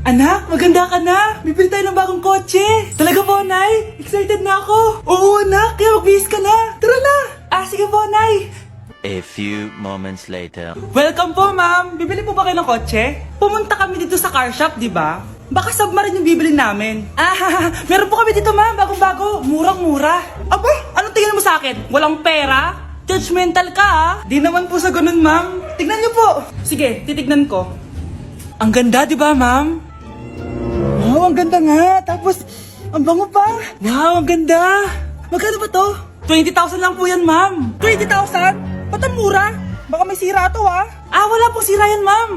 Anak, maganda ka na. Bibili tayo ng bagong kotse. Talaga po, Nay? Excited na ako. Oo, anak. Kaya magbihis ka na. Tara na. Sige po, Nay. A few moments later. Welcome po, ma'am. Bibili po ba kayo ng kotse? Pumunta kami dito sa car shop, di ba? Baka submarine yung bibili namin. Meron po kami dito, ma'am. Bagong-bago. Murang-mura. Aba, anong tingin mo sa akin? Walang pera? Judgmental ka, ah. Di naman po sa ganun, ma'am. Tignan niyo po. Sige, titignan ko. Ang ganda, di ba, ma'am? Wow, ang ganda nga. Tapos, ang bango pa. Wow, ang ganda. Magkano ba to? 20,000 lang po yan, ma'am. 20,000? Ba't ang mura? Baka may sira to, ah. Wala pong sira yan, ma'am.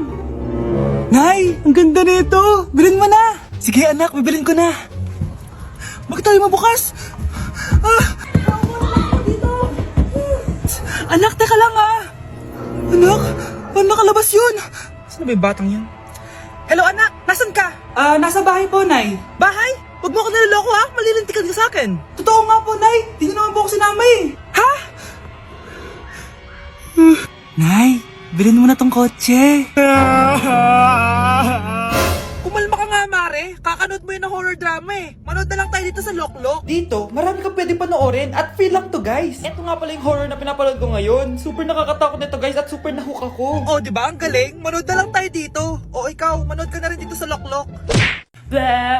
Nay, ang ganda nito. Bilhin mo na. Sige, anak, bibilin ko na. Bakit tayo mabukas? Anak, teka lang, ah. Anak, paano nakalabas yun? Saan ba yung batang yun? Hello, anak. Nasaan ka? Nasa bahay po, Nay. Bahay? Huwag mo ako naloloko, ha? Malilintikan ka sa akin. Totoo nga po, Nay. Di niyo naman po ako sinama, eh. Ha? Nay, bilhin mo na tong kotse. Kumalma ka nga, Mare. Kakanood mo yun ng horror drama, eh. Manood na lang tayo dito sa Loklok. Dito, marami kang pwede panoorin at feel lang to, guys. Ito nga pala yung horror na pinapanood ko ngayon. Super nakakatakot nito, guys, at super nahook ako. Oh, di ba? Ang galing. Manood na lang tayo dito. O ikaw, manood ka na rin dito sa Loklok.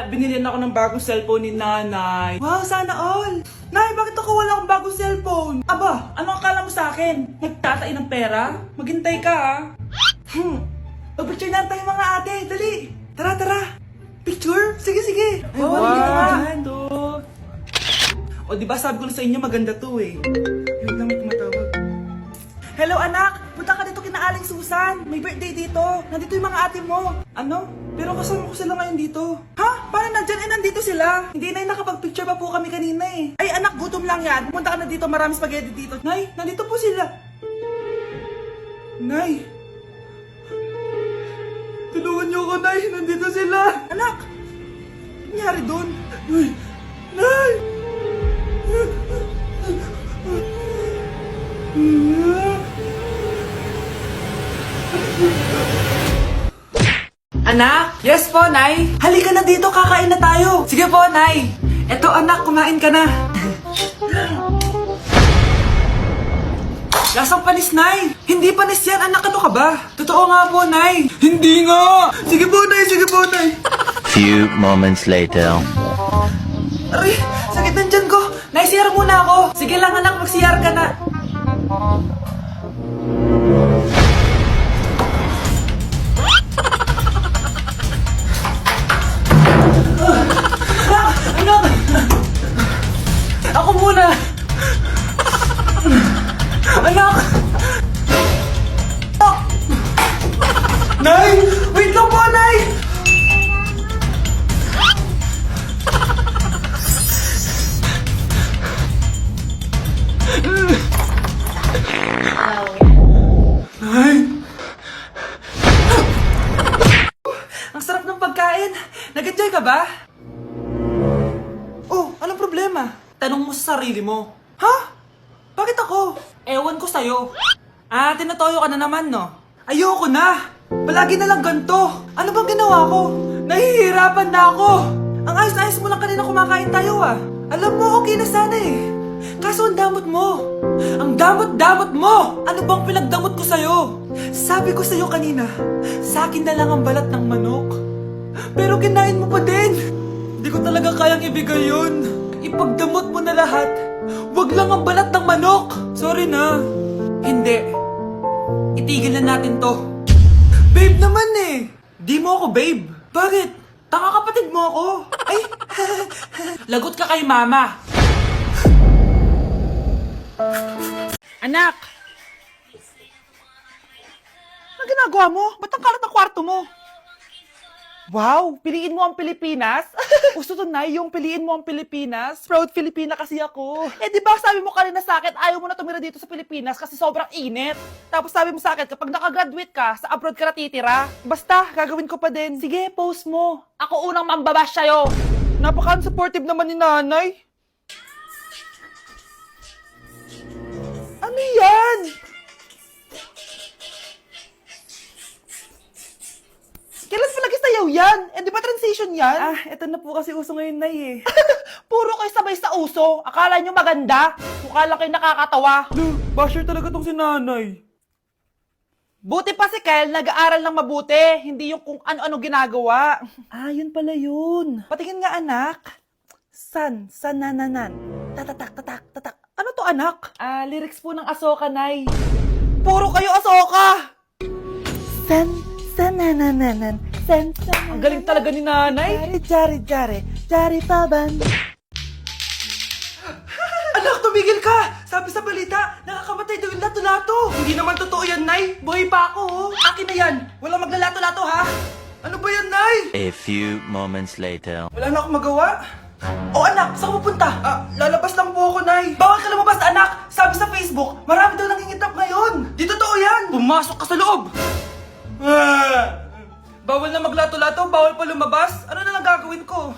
Binilihan ako ng bagong cellphone ni Nanay. Wow, sana all. Nay, bakit ako wala akong bagong cellphone? Aba, ano akala mo sa akin? Nagtatain ng pera? Maghintay ka, ah. Pag-picture na tayo, mga ate. Dali. Tara, tara. Picture? Sige, sige. Ay, wow. O, diba sabi ko na sa inyo maganda to, eh. Yun lang may tumatawag. Hello, anak. Punta ka dito kina Aling Susan. May birthday dito. Nandito yung mga ate mo. Ano? Pero kasama ko sila ngayon dito. Ha? Paano nandyan? Nandito sila. Hindi, Nay. Nakapag-picture pa po kami kanina, eh. Ay, anak. Gutom lang yan. Pumunta ka na dito. Maraming spaghetti dito. Nay, nandito po sila. Nay. Tulungan niyo ako, Nay. Nandito sila. Anak. Ano nangyari doon? Nay. Nay. Anak? Yes po, Nay. Halika na dito, kakain na tayo. Sige po, Nay. Eto, anak, kumain ka na. Lasang panis, Nay. Hindi panis yan, anak. Ano ka ba? Totoo nga po, Nay. Hindi nga. Sige po, Nay. Sige po, Nay. Few moments later. Aray, sakit ng tiyan ko. Nay, CR muna ako. Sige lang, anak. Mag-CR ka na. Anak! Ako muna! Anak! Nay! Wait lang po, Nay! Nay! Ang sarap ng pagkain! Nag-enjoy ka ba? Oh, anong problema? Tanong mo sa sarili mo. Ha? Bakit ako? Ewan ko sa'yo. Tinatoyo ka na naman, no? Ayoko na! Palagi na lang ganito. Ano bang ginawa ko? Nahihirapan na ako. Ang ayos-ayos mo lang kanina kumakain tayo, ah. Alam mo, okay na sana, eh. Kaso ang damot mo. Ang damot-damot mo! Ano bang pinagdamot ko sa'yo? Sabi ko sa'yo kanina, sa akin na lang ang balat ng manok. Pero kinain mo pa din. Hindi ko talaga kayang ibigay yun. Ipagdamot mo na lahat. Wag lang ang balat ng manok. Sorry na. Hindi. Itigil na natin to. Babe naman, eh. Di mo ako babe. Bakit? Tanga kapatid mo ako. Ay, lagot ka kay mama. Anak! Ano ginagawa mo? Ba't ang kalat ng kwarto mo? Wow! Piliin mo ang Pilipinas? Gusto to, Nay, yung piliin mo ang Pilipinas? Proud Filipina kasi ako. Di ba sabi mo kanina sa akin, ayaw mo na tumira dito sa Pilipinas kasi sobrang init. Tapos sabi mo sa akin, kapag nakagraduate ka, sa abroad ka natitira. Basta, gagawin ko pa din. Sige, post mo. Ako unang mambabash sa'yo. Napaka-supportive naman ni Nanay. Ano yan? Kailan pa lagi sayaw yan? Eh, di ba transition yan? Ah, eto na po kasi uso ngayon, Nay eh. Puro kayo sabay sa uso. Akala nyo maganda? Mukha lang kayo nakakatawa. Basher talaga tong si Nanay. Buti pa si Kyle, nag-aaral ng mabuti. Hindi yung kung ano-ano ginagawa. Ah, yun pala yun. Patingin nga, anak. Sanananan. Tatak. Ano to, anak? Ah, lyrics po ng Asoka, Nay. Puro kayo Asoka! Sanananan. Ang galing talaga ni Nanay. Jari paban. Anak, tumigil ka! Sabi sa balita, nakakamatay daw yung lato-lato. Hindi naman totoo yan, Nay. Buhay pa ako, oh. Akin na yan. Walang maglalato-lato, ha? Ano ba yan, Nay? A few moments later. Wala na akong magawa. Oh, anak, saan ka pupunta? Lalabas lang po ako, Nay. Bawal ka lumabas, anak. Sabi sa Facebook, marami daw nangingitap ngayon. Di totoo yan. Pumasok ka sa loob. Bawal na maglato-lato, bawal pa lumabas. Ano na lang gagawin ko?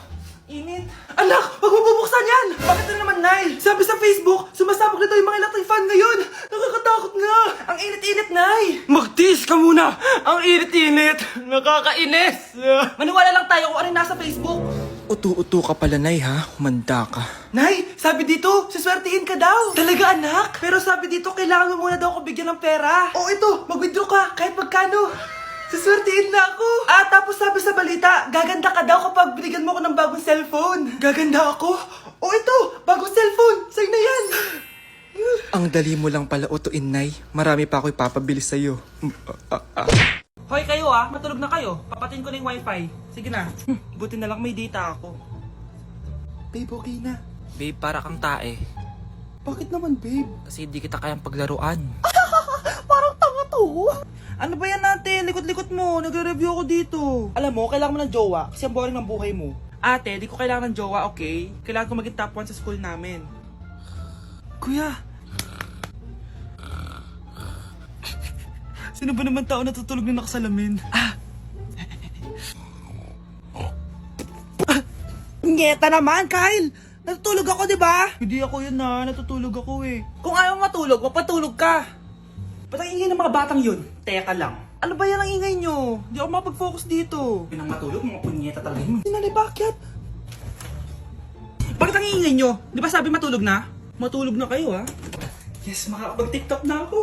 Init. Anak, wag mo bubuksan yan! Bakit na naman, Nay? Sabi sa Facebook, sumasabog na daw yung mga electric fan ngayon. Nakakatakot nga. Ang init-init, Nay. Magtiis ka muna. Ang init-init. Nakakainis. Maniwala lang tayo kung ano yung nasa Facebook. Utu-utu ka pala, Nay, ha? Humanda ka. Nay, sabi dito, siswertihin ka daw. Talaga, anak? Pero sabi dito, kailangan mo muna daw ako bigyan ng pera. O ito, mag-withdraw ka, kahit magkano. Siswertihin na ako. Tapos sabi sa balita, gaganda ka daw kapag binigyan mo ko ng bagong cellphone. Gaganda ako? O ito, bagong cellphone. Sa'yo na yan. Ang dali mo lang pala utuin, Nay. Marami pa ako ipapabili sa'yo. Hoy kayo matulog na kayo. Papatin ko na yung wifi. Sige na. Buti na lang may data ako. Babe, okay na. Babe, para kang tae. Bakit naman, babe? Kasi di kita kayang paglaruan. Parang tanga to. Ano ba yan natin? Likot-likot mo. Nagre-review ako dito. Alam mo, kailangan mo ng jowa kasi ang boring ng buhay mo. Ate, di ko kailangan ng jowa, okay? Kailangan ko maging top 1 sa school namin. Kuya. Sino ba naman tao natutulog na nakasalamin? Ngeta naman, Kyle! Natutulog ako, di ba? Hindi ako yun natutulog ako eh. Kung ayaw matulog, mapatulog ka. Ba't ang ingay ng mga batang yun? Teka lang. Ano ba yan ang ingay nyo? Di ako mapag-focus dito. Pinang matulog, mga punyeta talaga yun. Sinali, bakit? Bakit ang ingay nyo? Di ba sabi matulog na? Matulog na kayo, ha? Yes, makakapag-tiktok na ako.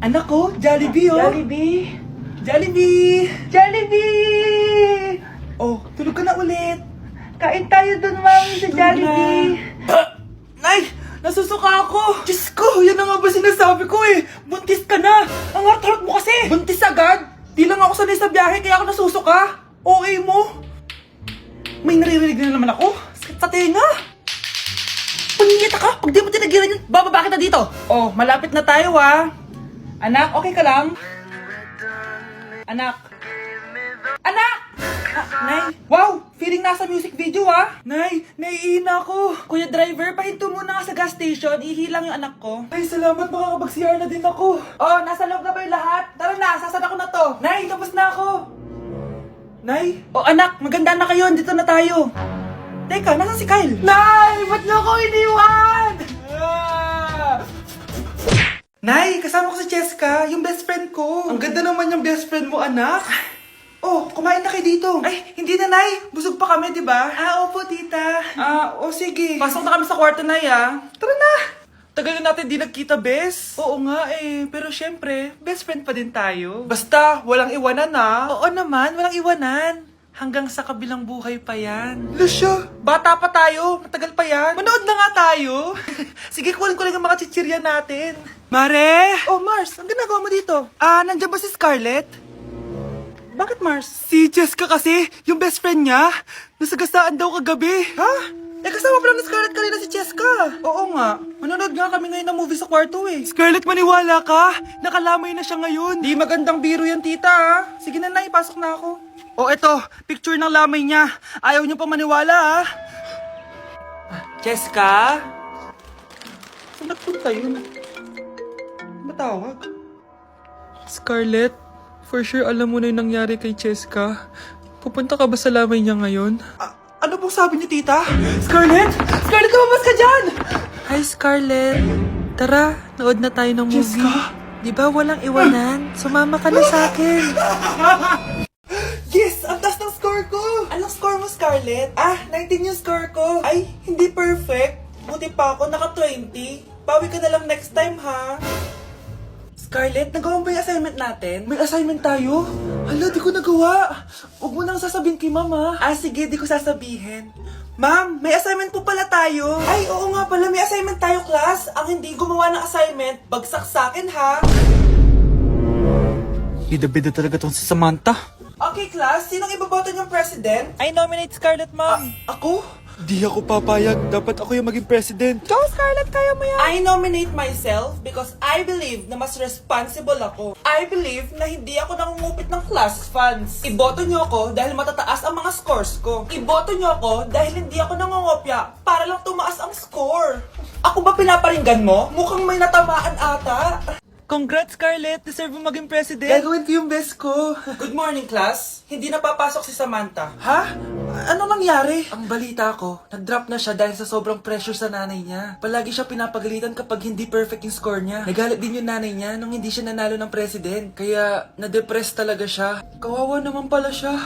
Anak ko, Jollibee, oh. Jollibee! Oh, tulog ka na ulit. Kain tayo dun, mami, sa Jollibee. Nay, nasusuka ako. Diyos ko, yan na nga ba sinasabi ko eh. Buntis ka na. Ang harot mo kasi. Buntis agad? Di lang ako sanay sa biyahe, kaya ako nasusuka. Okay mo? May naririnig na naman ako. Sakit sa tenga. Punyeta ka, pag di mo tinagilan yun, bababa kita dito. Oh, malapit na tayo Anak, okay ka lang? Anak! Nay! Wow! Feeling nasa music video Nay, naiina ako. Kuya driver, pahinto muna nga sa gas station. Ihilang yung anak ko. Ay, salamat, makakapag-CR na din ako. Oh, nasa loob na ba yung lahat? Tara na, sasan ako na to. Nay, tapos na ako. Nay? Oh, anak, maganda na kayo. Dito na tayo. Teka, nasan si Kyle? Nay, ba't niyo ako iniwan? Nay, kasama ko si Cheska, yung best friend ko. Ang ganda naman yung best friend mo, anak. Oh, kumain na kayo dito. Ay, hindi na, Nay. Busog pa kami, di ba? Opo, tita. Sige. Pasok na kami sa kwarto, Nay, Tara na. Tagal na natin di nagkita, bes. Oo nga pero syempre, best friend pa din tayo. Basta, walang iwanan, Oo naman, walang iwanan. Hanggang sa kabilang buhay pa yan. Lusya, bata pa tayo. Matagal pa yan. Manood na nga tayo. Sige, kunin-kunin ang mga chichirya natin. Mare! Oh, Mars, ang ginagawa mo dito? Nandiyan ba si Scarlett? Bakit, Mars? Si Jessica kasi, yung best friend niya, nasagasaan daw kagabi. Ha? Kasama pala ni Scarlett kanina si Jessica. Oo nga. Manonood nga kami ngayon ng movie sa kwarto Scarlett, maniwala ka. Nakalamay na siya ngayon. Di magandang biro yan, tita Sige na, Nay, pasok na ako. Oh, eto, picture ng lamay niya. Ayaw niyo pa maniwala, Jessica? Saan nagpunta yun? Matawag? Scarlett, for sure alam mo na yung nangyari kay Jessica. Pupunta ka ba sa lamay niya ngayon? Ano pong sabi niyo, tita? Scarlett! Scarlett, lumabas ka dyan! Hi, Scarlett. Tara, nood na tayo ng movie. Di ba walang iwanan? Sumama ka na sa akin. Yes! Ang taas ng score ko! Anong score mo, Scarlett? 19 yung score ko. Ay, hindi perfect. Buti pa ako, naka 20. Bawi ka na lang next time, ha? Scarlett, nagawa mo ba yung assignment natin? May assignment tayo? Hala, di ko nagawa. Huwag mo nang sasabihin kay mama. Sige, di ko sasabihin. Ma'am, may assignment po pala tayo. Ay, oo nga pala, may assignment tayo, class. Ang hindi gumawa ng assignment, bagsak sa akin, ha? Bida-bida talaga tong si Samantha. Okay, class, sinong iboboto niyong president? I nominate Scarlett, ma'am. Ako? Di ako papayag. Dapat ako yung maging president. Go, Scarlett, kaya mo yan. I nominate myself because I believe na mas responsible ako. I believe na hindi ako nangungupit ng class funds. Iboto niyo ako dahil matataas ang mga scores ko. Iboto niyo ako dahil hindi ako nangungopya para lang tumaas ang score. Ako ba pinaparinggan mo? Mukhang may natamaan ata. Congrats, Scarlett! Deserve mo maging president! Gagawin ko yung best ko! Good morning, class! Hindi napapasok si Samantha. Ha? Ano nangyari? Ang balita ko, nag-drop na siya dahil sa sobrang pressure sa nanay niya. Palagi siya pinapagalitan kapag hindi perfect yung score niya. Nagalit din yung nanay niya nung hindi siya nanalo ng president. Kaya, na-depress talaga siya. Kawawa naman pala siya.